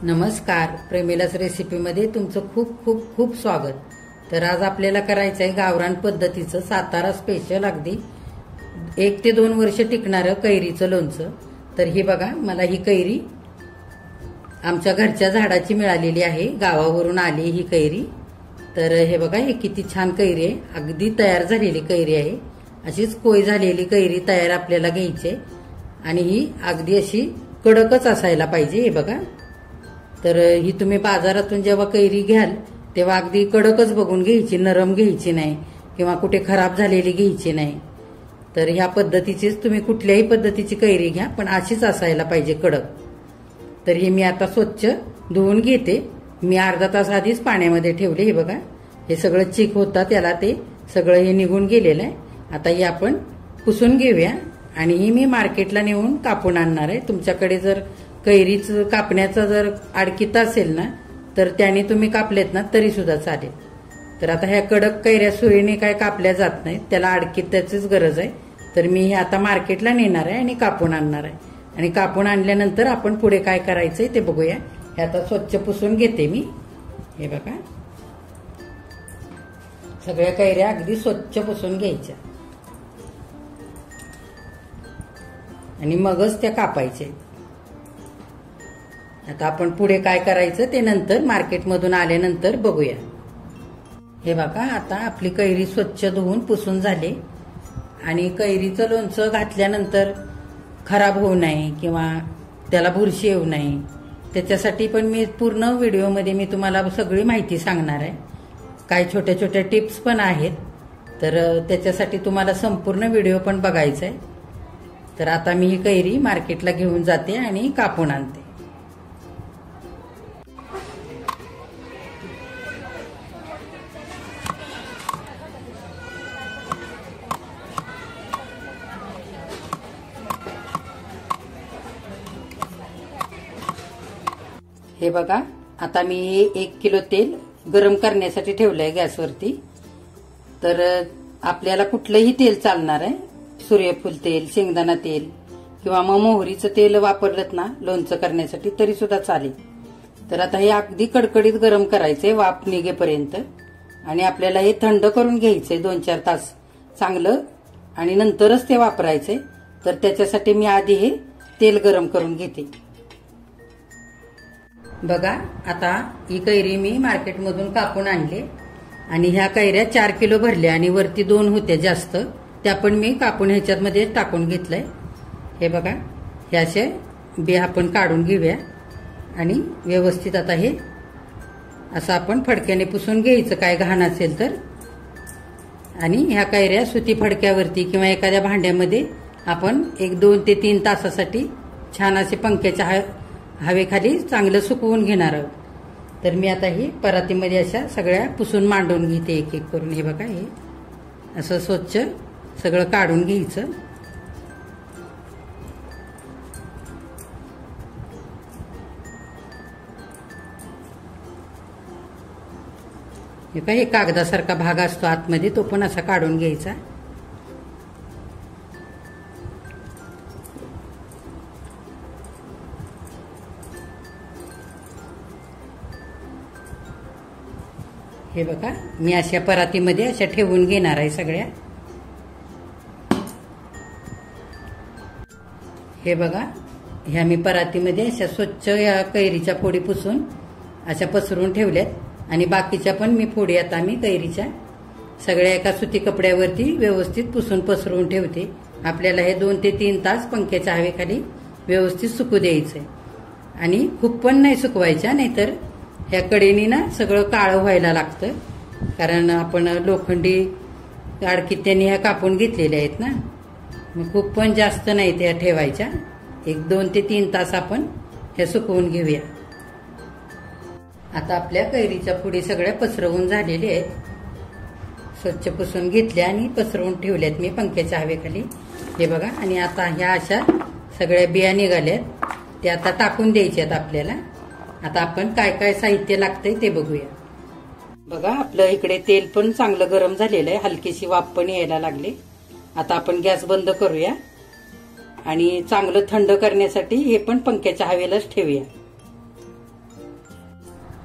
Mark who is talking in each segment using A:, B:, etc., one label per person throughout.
A: नमस्कार, प्रेमिलास रेसिपीमध्ये तुमचं खूप खूप खूप स्वागत। तर आज आपल्याला करायचं आहे गावरान पद्धतीचं सातारा स्पेशल अगदी 1 ते 2 वर्ष टिकणारं कैरीचं लोणचं। तर ही बघा, मला ही कैरी आमच्या घरच्या झाडाची मिळालेली आहे, गावावरून आली ही कैरी। तर हे बघा, हे किती छान कैरी आहे, अगदी तयार झालेली कैरी आहे। अशीच कोय झालेली कैरी तयार आपल्याला घ्यायची आणि ही अगदी अशी कडकच असायला पाहिजे। हे बघा, तर ही तुम्ही बाजारातून जेव्हा कैरी घ्याल तेव्हा अगदी कडकच बघून घ्यायची, नरम घ्यायची नाही किंवा कुठे खराब झालेली घ्यायची नाही। तर ह्या पद्धतीचीच तुम्ही कुठल्याही पद्धतीची कैरी घ्या, पण अशीच असायला पाहिजे कडक। तर ही मी आता स्वच्छ धुवून घेते। मी अर्धा तास आधीच पाण्यामध्ये ठेवले। हे बघा, हे सगळं चिक होता त्याला, ते सगळं हे निघून गेलेलं आहे। आता ही आपण पुसून घेऊया आणि ही मी मार्केटला नेऊन कापून आणणार आहे। तुमच्याकडे जर कैरीच कापण्याचा जर अडकिता असेल ना, तर त्याने तुम्ही कापलेत ना तरी सुद्धा चालेल। तर आता ह्या कडक कैऱ्या सुरीने काय कापल्या जात नाहीत, त्याला अडकिताचीच गरज आहे। तर मी हे आता मार्केटला नेणार आहे आणि कापून आणणार आहे आणि कापून आणल्यानंतर आपण पुढे काय करायचंय ते बघूया। हे आता स्वच्छ पुसून घेते मी। हे बघा, सगळ्या कैऱ्या अगदी स्वच्छ पुसून घ्यायच्या आणि मगच त्या कापायच्या। आता आपण पुढे काय करायचं ते नंतर मार्केटमधून आल्यानंतर बघूया। हे बघा, आता आपली कैरी स्वच्छ धुवून पुसून झाली आणि कैरीचं लोणचं घातल्यानंतर खराब होऊ नये किंवा त्याला बुरशी येऊ नये, त्याच्यासाठी पण मी पूर्ण व्हिडिओमध्ये मी तुम्हाला सगळी माहिती सांगणार आहे। काही छोट्या छोट्या टिप्स पण आहेत, तर त्याच्यासाठी तुम्हाला संपूर्ण व्हिडिओ पण बघायचा आहे। तर आता मी ही कैरी मार्केटला घेऊन जाते आणि कापून आणते। हे बघा, आता मी 1 किलो तेल गरम करण्यासाठी ठेवलंय गॅसवरती। तर आपल्याला कुठलंही तेल चालणार आहे, सूर्यफूल तेल, शेंगदाणा तेल किंवा मग मोहरीचं तेल वापरलं ना लोणचं करण्यासाठी तरी सुद्धा चालेल। तर आता हे अगदी कडकडीत गरम करायचंय वाफ निघेपर्यंत आणि आपल्याला हे थंड करून घ्यायचंय 2-4 तास चांगलं आणि नंतरच ते वापरायचंय। तर त्याच्यासाठी मी आधी हे तेल गरम करून घेते। बघा, आता ही कैरी मी मार्केटमधून कापून आणली आणि ह्या कैऱ्या 4 किलो भरल्या आणि वरती 2 होत्या जास्त, त्या पण मी कापून ह्याच्यामध्ये टाकून घेतलंय। हे बघा, हे असे बी आपण काढून घेऊया आणि व्यवस्थित आता हे असं आपण फडक्याने पुसून घ्यायचं काय घाण असेल तर। आणि ह्या कैऱ्या सुती फडक्यावरती किंवा एखाद्या भांड्यामध्ये आपण 1-2 ते 3 तासासाठी छान असे पंख्याच्या हवेखाली चांगलं सुकवून घेणार आहोत। तर मी आता ही परातीमध्ये अशा सगळ्या पुसून मांडून घेते एक एक करून। हे बघा, हे असं स्वच्छ सगळं काढून घ्यायचं। हे काय, हे कागदासारखा भाग असतो आतमध्ये, तो पण असा काढून घ्यायचा। हे बघा, मी अशा परातीमध्ये अशा ठेवून घेणार आहे सगळ्या। हे बघा, ह्या मी परातीमध्ये अशा स्वच्छ या कैरीच्या फोडी पुसून अशा पसरून ठेवल्यात आणि बाकीच्या पण मी फोडी आता मी कैरीच्या सगळ्या एका सुती कपड्यावरती व्यवस्थित पुसून पसरून ठेवते। आपल्याला हे 2 ते 3 तास पंख्याच्या हवेखाली व्यवस्थित सुकू द्यायचंय आणि खूप पण नाही सुकवायच्या, नाहीतर ह्या कडेनी ना सगळं काळं व्हायला लागतं, कारण आपण लोखंडी अडकित्याने ह्या कापून घेतलेल्या आहेत ना। मग खूप पण जास्त नाही त्या ठेवायच्या, 1-2 ते 3 तास आपण हे सुकवून घेऊया। आता आपल्या कैरीच्या फोडी सगळ्या पसरवून झालेल्या आहेत, स्वच्छ पुसून घेतल्या आणि पसरवून ठेवल्यात मी पंख्याच्या हवेखाली। हे बघा, आणि आता ह्या अशा सगळ्या बिया निघाल्यात, त्या आता टाकून द्यायच्यात आपल्याला। आता आपण काय काय साहित्य लागतंय ते बघूया। बघा, आपलं इकडे तेल पण चांगलं गरम झालेलं आहे, हलकीशी वाफ पण यायला लागली। आता आपण गॅस बंद करूया आणि चांगलं थंड करण्यासाठी हे पण पंख्याच्या हवेलाच ठेवूया.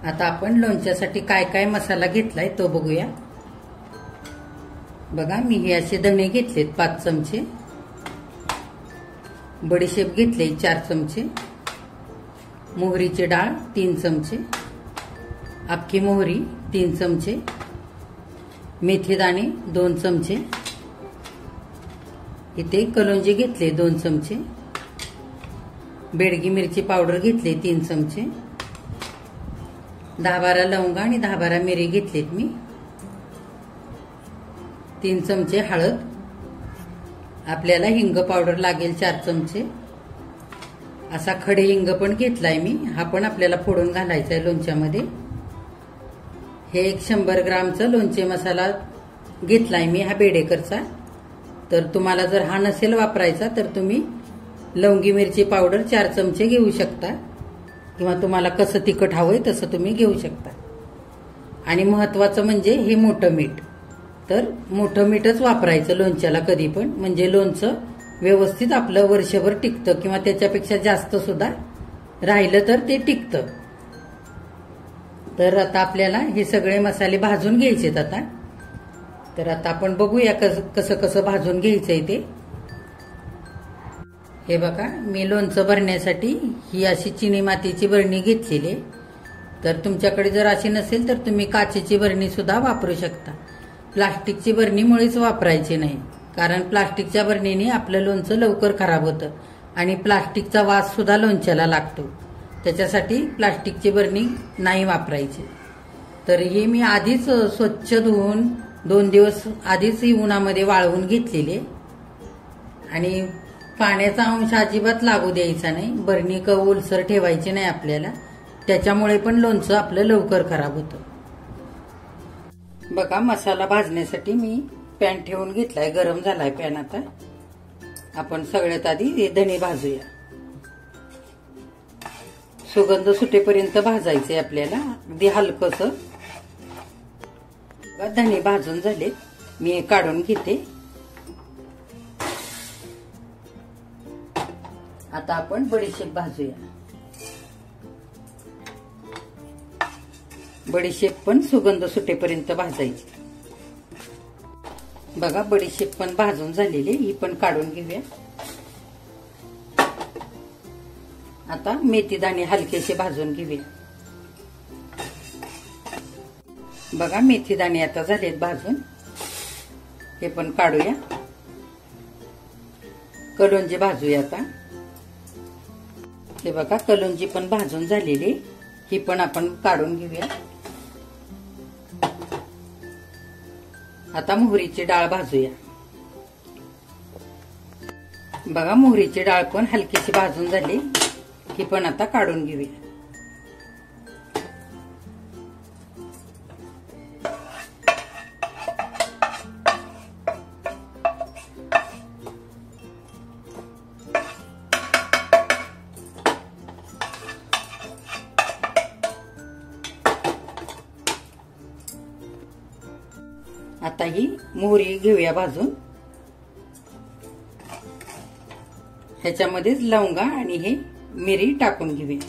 A: आता आपण लोणच्यासाठी काय काय मसाला घेतलाय तो बघूया. बघा, मी हे असे धणे घेतलेत 5 चमचे, बडीशेप घेतले 4 चमचे, मोहरीची डाळ 3 चमचे, अख्खी मोहरी 3 चमचे, मेथी दाणे 2 चमचे, इथे कलोंजी घेतले 2 चमचे, बेडगी मिरची पावडर घेतले 3 चमचे, 10-12 लवंगा आणि 10-12 मिरी घेतलेत मी, 3 चमचे हळद, आपल्याला हिंग पावडर लागेल 4 चमचे, असा खडे हिंग पण घेतलाय मी, हा पण आपल्याला फोडून घालायचा आहे लोणच्यामध्ये. हे एक 100 ग्रामचा लोणचे मसाला घेतलाय मी, हा बेडेकरचा. तर तुम्हाला जर हा नसेल वापरायचा तर तुम्ही लवंगी मिरची पावडर 4 चमचे घेऊ शकता, किंवा तुम्हाला कसं तिखट हवंय तसं तुम्ही घेऊ शकता. आणि महत्वाचं म्हणजे हे मोठं मीठ, तर मोठं मीठच वापरायचं लोणच्याला कधी पण, म्हणजे लोणचं व्यवस्थित आपलं वर्षभर टिकतं, किंवा त्याच्यापेक्षा जास्त सुद्धा राहिलं तर ते टिकतं. तर आता आपल्याला हे सगळे मसाले भाजून घ्यायचेत आता. तर आता आपण बघूया कसं कसं भाजून घ्यायचंय ते. हे बघा, मी लोणचं भरण्यासाठी ही अशी चिनी मातीची बरणी घेतलेली आहे. तर तुमच्याकडे जर अशी नसेल तर तुम्ही काचेची बरणी सुद्धा वापरू शकता. प्लास्टिकची बरणी मुळीच वापरायची नाही, कारण प्लास्टिकच्या बरणीने आपलं लोणचं लवकर खराब होतं आणि प्लास्टिकचा वास सुद्धा लोणच्याला लागतो. त्याच्यासाठी प्लास्टिकची बरणी नाही वापरायची. तर हे मी आधीच स्वच्छ धुवून 2 दिवस आधीच उन्हामध्ये वाळवून घेतलेले, आणि पाण्याचा अंश अजिबात लागू द्यायचा नाही. बरणी ओलसर ठेवायची नाही आपल्याला, त्याच्यामुळे पण लोणचं आपलं लवकर खराब होतं. बघा, मसाला भाजण्यासाठी मी पॅन ठेवून घेतलाय, गरम झालाय पॅन. आता आपण सगळ्यात आधी हे धणे भाजूया. सुगंध सुटेपर्यंत भाजायचे आपल्याला, अगदी हलकसं. धणे भाजून झाले, मी हे काढून घेते. आता आपण बडीशेप भाजूया. बडीशेप पण सुगंध सुटेपर्यंत भाजायची. बघा, बडीशेप पण भाजून झालेली, ही पण काढून घेऊया. आता मेथी दाणे हलकेसे भाजून घेऊया. बघा, मेथी दाणे आता झालेत भाजून, हे पण काढूया. कलोंजी भाजूया आता. हे बघा, कलोंजी पण भाजून झालेली, ही पण आपण काढून घेऊया. आता मोहरीची डाळ भाजूया. बघा, मोहरीची डाळ पण हलकीशी भाजून झाली, ही पण आता काढून घेऊया. आता ही मोहरी घेऊया भाजून. ह्याच्यामध्येच लवंगा आणि हे मिरी टाकून घेऊया,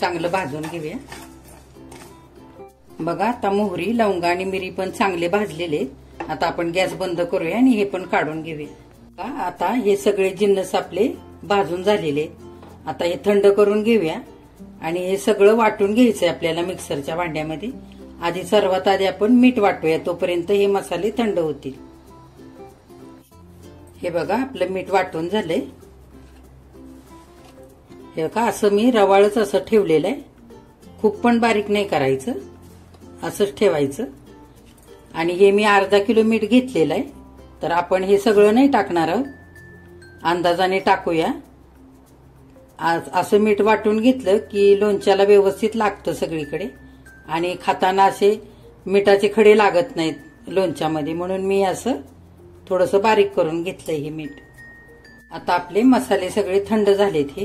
A: चांगलं भाजून घेऊया. बघा, आता मोहरी, लवंगा आणि मिरी पण चांगले भाजलेले. आता आपण गॅस बंद करूया आणि हे पण काढून घेऊया. आता हे सगळे जिन्नस आपले भाजून झालेले. आता हे थंड करून घेऊया आणि हे सगळं वाटून घ्यायचंय आपल्याला मिक्सरच्या भांड्यामध्ये. आधी सर्वात आधी आपण मीठ वाटूया, तोपर्यंत हे मसाले थंड होतील. हे बघा, आपलं मीठ वाटून झालंय. हे बघा, असं मी रवाळच असं ठेवलेलं आहे, खूप पण बारीक नाही करायचं, असंच ठेवायचं. आणि हे मी अर्धा किलो मीठ घेतलेलं आहे. तर आपण हे सगळं नाही टाकणार आहोत, अंदाजाने टाकूया. असं मीठ वाटून घेतलं की लोणच्याला व्यवस्थित लागतं सगळीकडे, आणि खाताना असे मिठाचे खडे लागत नाहीत लोणच्यामध्ये, म्हणून मी असं थोडंसं बारीक करून घेतलंय हे मीठ. आता आपले मसाले सगळे थंड झालेत.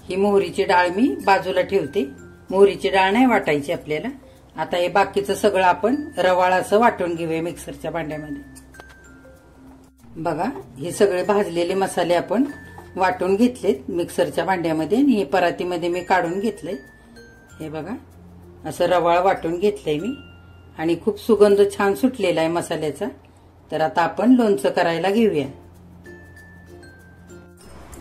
A: ही मोहरीची डाळ मी बाजूला ठेवते, मोहरीची डाळ नाही वाटायची आपल्याला. आता हे बाकीचं सगळं आपण रवाळ असं वाटून घेऊया मिक्सरच्या भांड्यामध्ये. बघा हे सगळे भाजलेले मसाले आपण वाटून घेतलेत मिक्सरच्या भांड्यामध्ये आणि हे परातीमध्ये मी काढून घेतले. हे बघा असं रवाळ वाटून घेतलंय मी आणि खूप सुगंध छान सुटलेला आहे मसाल्याचा. तर आता आपण लोणचं करायला घेऊया.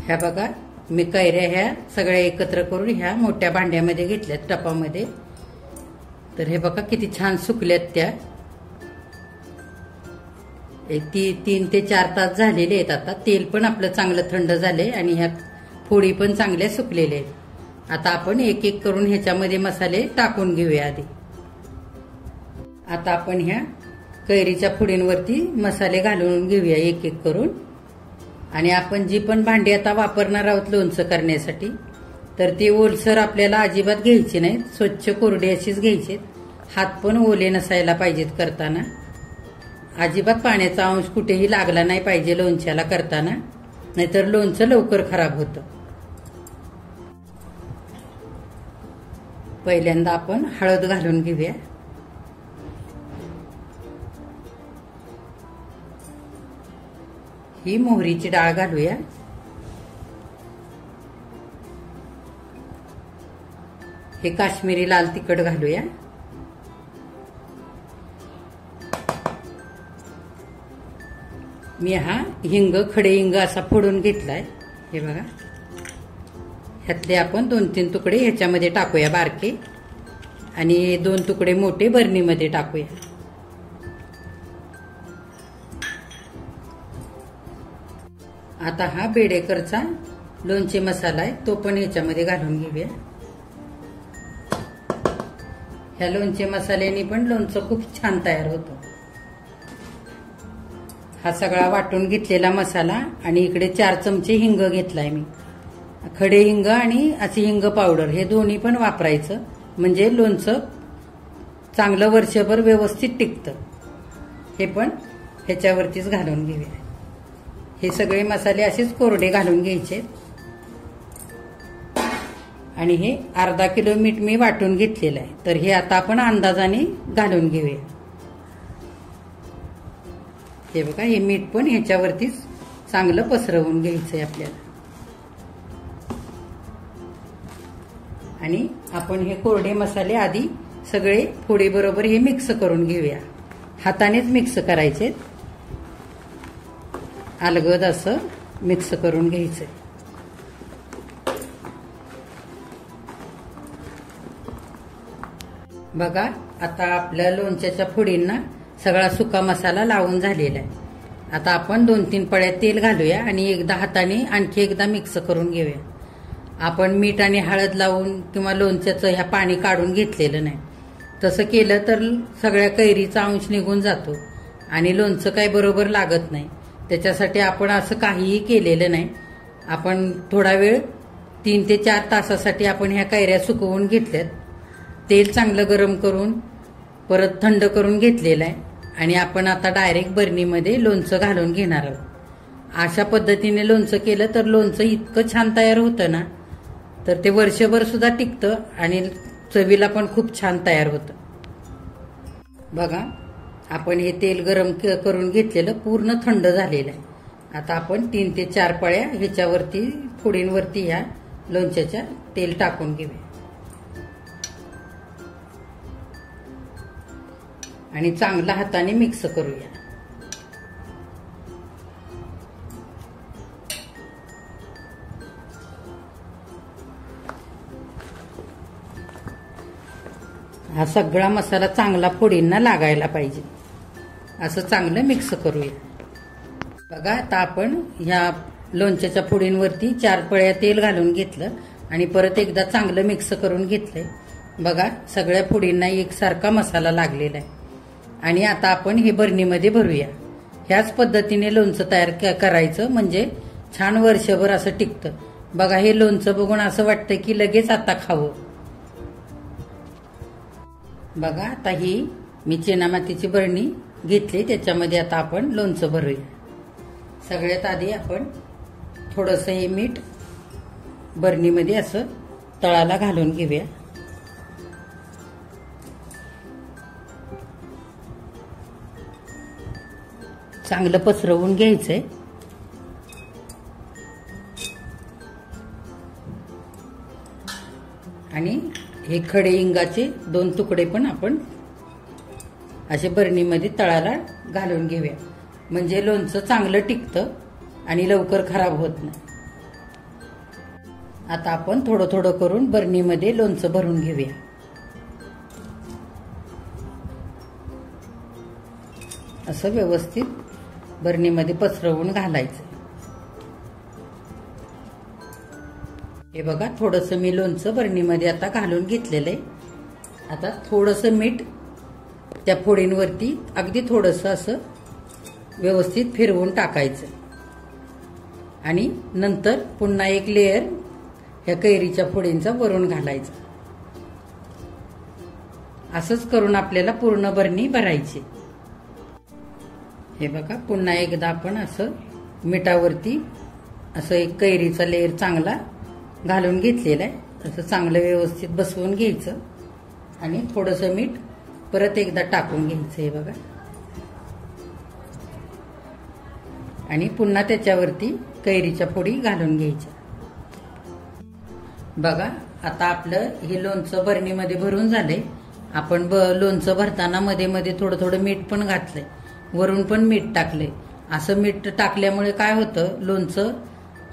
A: ह्या बघा मी कैऱ्या ह्या सगळ्या एकत्र करून ह्या मोठ्या भांड्यामध्ये घेतल्यात टपामध्ये. तर हे बघा किती छान सुकल्यात त्या. एक 3 ते 4 तास झालेले आहेत. आता तेल पण आपलं चांगलं थंड झालंय आणि ह्या फोडी पण चांगल्या सुकलेल्या आहेत. आता आपण एक एक करून ह्याच्यामध्ये मसाले टाकून घेऊया आधी. आता आपण ह्या कैरीच्या फोडींवरती मसाले घालून घेऊया एक एक करून. आणि आपण जी पण भांडी आता वापरणार आहोत लोणचं करण्यासाठी तर ती ओलसर आपल्याला अजिबात घ्यायची नाहीत. स्वच्छ कोरडी अशीच घ्यायची. हात पण ओले नसायला पाहिजेत करताना. अजिबात पाण्याचा अंश कुठेही लागला नाही पाहिजे लोणच्याला करताना, नाहीतर लोणचं लवकर खराब होतं. पहिल्यांदा आपण हळद घालून घेऊया. ही मोहरीची डाळ घालूया. हे काश्मीरी लाल तिखट घालूया. मी हा हिंग खडे हिंग असा फोडून घेतलाय. हे बघा ह्यातले आपण 2-3 तुकडे ह्याच्यामध्ये टाकूया बारके आणि 2 तुकडे मोठे बरणीमध्ये टाकूया. आता हा बेडेकरचा लोणचे मसाला आहे तो पण ह्याच्यामध्ये घालून घेऊया. ह्या लोणचे मसाल्याने पण लोणचं खूप छान तयार होतं. हा सगळा वाटून घेतलेला मसाला आणि इकडे 4 चमचे हिंग घेतलाय मी. खडे हिंग आणि अशी हिंग पावडर हे दोन्ही पण वापरायचं म्हणजे लोणचं चांगलं वर्षभर व्यवस्थित टिकतं. हे पण ह्याच्यावरतीच घालून घेऊया. हे सगळे मसाले असेच कोरडे घालून घ्यायचे. आणि हे अर्धा किलो मीठ मी वाटून घेतलेलं आहे. तर हे आता आपण अंदाजाने घालून घेऊया. हे बघा हे मीठ पण ह्याच्यावरतीच चांगलं पसरवून घ्यायचंय आपल्याला. आणि आपण हे कोरडे मसाले आधी सगळे फोडी बरोबर हे मिक्स करून घेऊया. हातानेच मिक्स करायचे. अलगद असं मिक्स करून घ्यायचंय. बघा आता आपल्या लोणच्याच्या फोडींना सगळा सुका मसाला लावून झालेला आहे. आता आपण 2-3 पळ्या तेल घालूया आणि एकदा हाताने आणखी एकदा मिक्स करून घेऊया. आपण मीठ आणि हळद लावून किंवा लोणच्याचं ह्या पाणी काढून घेतलेलं नाही. तसं केलं तर सगळ्या कैरीचा अंश निघून जातो आणि लोणचं काही बरोबर लागत नाही. त्याच्यासाठी आपण असं काहीही केलेलं नाही. आपण थोडा वेळ 3 ते 4 तासासाठी आपण ह्या कैऱ्या सुकवून घेतल्यात. तेल चांगलं गरम करून परत थंड करून घेतलेलं आहे आणि आपण आता डायरेक्ट बरणीमध्ये लोणचं घालून घेणार आहोत. अशा पद्धतीने लोणचं केलं तर लोणचं इतकं छान तयार होतं ना तर ते वर्षभर सुद्धा टिकतं आणि चवीला पण खूप छान तयार होतं. बघा आपण हे तेल गरम करून घेतलेलं पूर्ण थंड झालेलं आहे. आता आपण 3 ते 4 पळ्या ह्याच्यावरती फोडींवरती ह्या लोणच्याच्या तेल टाकून घेऊया आणि चांगला हाताने मिक्स करूया. हा सगळा मसाला चांगला फोडींना लागायला पाहिजे असं चांगलं मिक्स करूया. बघा आता आपण ह्या लोणच्याच्या फोडींवरती 4 पळ्या तेल घालून घेतलं आणि परत एकदा चांगलं मिक्स करून घेतलंय. बघा सगळ्या फोडींना एकसारखा मसाला लागलेला आहे. आणि आता आपण हे बरणीमध्ये भरूया. ह्याच पद्धतीने लोणचं तयार करायचं म्हणजे छान वर्षभर असं टिकतं. बघा हे लोणचं बघून असं वाटतं की लगेच आता खावं. बघा आता ही मी चिनामातीची बरणी घेतली त्याच्यामध्ये आता आपण लोणचं भरूया. सगळ्यात आधी आपण थोडंसं हे मीठ बरणीमध्ये असं तळाला घालून घेऊया. चांगलं पसरवून घ्यायचंय. आणि हे खडे हिंगाचे 2 तुकडे पण आपण असे बरणीमध्ये तळाला घालून घेऊया, म्हणजे लोणचं चांगलं टिकतं आणि लवकर खराब होत नाही. आता आपण थोडं थोडं करून बरणीमध्ये लोणचं भरून घेऊया. असं व्यवस्थित बरणीमध्ये पसरवून घालायचं. हे बघा, थोडंसं मी लोणचं बरणीमध्ये आता घालून घेतलेलं आहे. आता थोडंसं मीठ त्या फोडींवरती अगदी थोडंसं असं व्यवस्थित फिरवून टाकायचं आणि नंतर पुन्हा एक लेयर ह्या कैरीच्या फोडींचा वरून घालायचा. असंच करून आपल्याला पूर्ण बरणी भरायची. हे बघा, पुन्हा एकदा आपण असं मिठावरती असं एक कैरीचा लेयर चांगला घालून घेतलेला आहे. असं चांगलं व्यवस्थित बसवून घ्यायचं आणि थोडंसं मीठ परत एकदा टाकून घ्यायचं. हे बघा, आणि पुन्हा त्याच्यावरती कैरीच्या फोडी घालून घ्यायच्या. बघा, आता आपलं हे लोणचं बरणीमध्ये भरून झालंय. आपण लोणचं भरताना मध्ये मध्ये थोडं थोडं मीठ पण घातलंय, वरून पण मीठ टाकलंय. असं मीठ टाकल्यामुळे काय होतं, लोणचं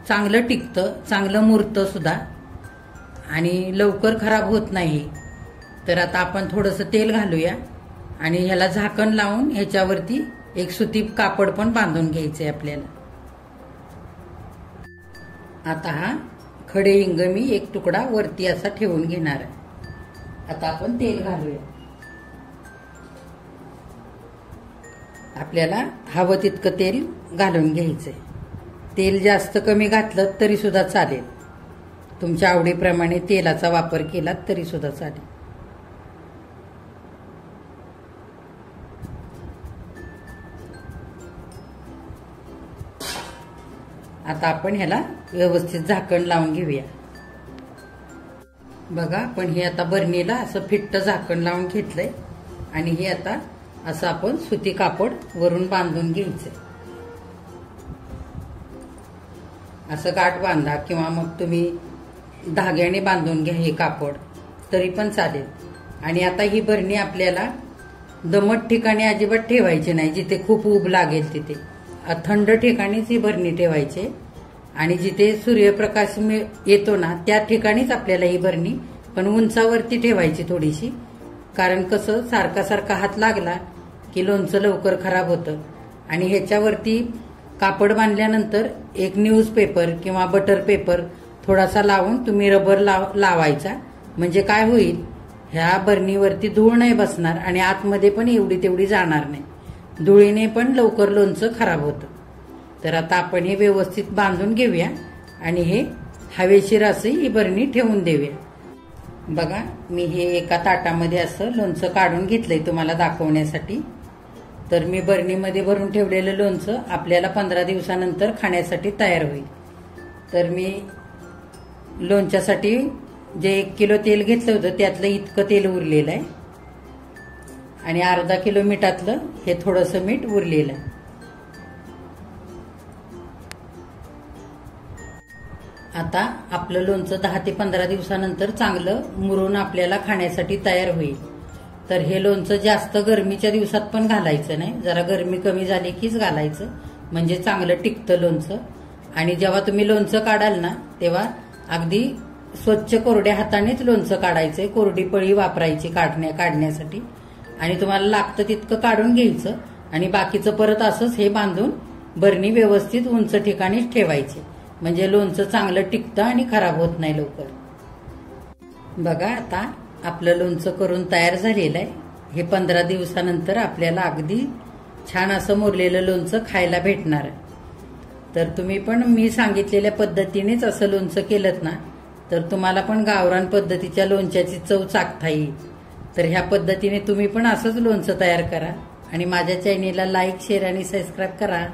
A: चांगलं टिकतं, चांगलं मुरतं सुद्धा आणि लवकर खराब होत नाही. तर आता आपण थोडंसं तेल घालूया आणि ह्याला झाकण लावून ह्याच्यावरती एक सुती कापड पण बांधून घ्यायचंय आपल्याला. आता हा खडे हिंग मी एक तुकडा वरती असा ठेवून घेणार आहे. आता आपण तेल घालूया. आपल्याला हवं तितकं तेल घालून घ्यायचंय. तेल जास्त कमी घातलं तरी सुद्धा चालेल, तुमच्या आवडीप्रमाणे तेलाचा वापर केला तरी सुद्धा चालेल. आता आपण ह्याला व्यवस्थित झाकण लावून घेऊया. बघा, आपण हे आता बरणीला असं फिट्ट झाकण लावून घेतलंय आणि हे आता असं आपण सुती कापड वरून बांधून घ्यायचंय. असं गाठ बांधा किंवा मग तुम्ही धाग्याने बांधून घ्या हे कापड तरी पण चालेल. आणि आता ही बरणी आपल्याला दमट ठिकाणी अजिबात ठेवायची नाही, जिथे खूप ऊब लागेल तिथे. थंड ठिकाणीच ही बरणी ठेवायची आणि जिथे सूर्यप्रकाश येतो ना त्या ठिकाणीच आपल्याला ही बरणी पण उंचावरती ठेवायची थोडीशी. कारण कसं, सारखा सारखा हात लागला की लोणचं लवकर खराब होतं. आणि ह्याच्यावरती कापड बांधल्यानंतर एक न्यूजपेपर किंवा बटर पेपर थोडासा लावून तुम्ही रबर लावायचा, म्हणजे काय होईल, ह्या बरणीवरती धूळ नाही बसणार आणि आतमध्ये पण एवढी तेवढी जाणार नाही. धुळीने पण लवकर लोणचं खराब होतं. तर आता आपण हे व्यवस्थित बांधून घेऊया आणि हे हवेशीर असं ही बरणी ठेवून देऊया. बघा, मी हे एका ताटामध्ये असं लोणचं काढून घेतलंय तुम्हाला दाखवण्यासाठी. तर मी बरणीमध्ये भरून ठेवलेलं लोणचं आपल्याला 15 दिवसानंतर खाण्यासाठी तयार होईल. तर मी लोणच्यासाठी जे 1 किलो तेल घेतलं होतं त्यातलं इतकं तेल उरलेलं आहे आणि अर्धा किलो मिठातलं हे थोडंसं मीठ उरलेलं आहे. आता आपलं लोणचं 10 ते 15 दिवसानंतर चांगलं मुरून आपल्याला खाण्यासाठी तयार होईल. तर हे लोणचं जास्त गरमीच्या दिवसात पण घालायचं नाही, जरा गरमी कमी झाली कीच घालायचं, म्हणजे चांगलं टिकतं लोणचं. आणि जेव्हा तुम्ही लोणचं काढाल ना तेव्हा अगदी स्वच्छ कोरड्या हातानेच लोणचं काढायचंय. कोरडी पळी वापरायची काढण्यासाठी आणि तुम्हाला लागतं तितकं काढून घ्यायचं आणि बाकीचं परत असंच हे बांधून बरणी व्यवस्थित उंच ठिकाणीच ठेवायची, म्हणजे लोणचं चांगलं टिकतं आणि खराब होत नाही लवकर. बघा, आता आपलं लोणचं करून तयार झालेलं आहे. हे 15 दिवसानंतर आपल्याला अगदी छान असं मुरलेलं लोणचं खायला भेटणार आहे. तर तुम्ही पण मी सांगितलेल्या पद्धतीनेच असं लोणचं केलं ना तर तुम्हाला पण गावरान पद्धतीच्या लोणच्याची चव चाखता येईल. तर ह्या पद्धतीने तुम्ही पण असंच लोणचं तयार करा आणि माझ्या चॅनेलला लाईक, शेअर आणि सबस्क्राईब करा.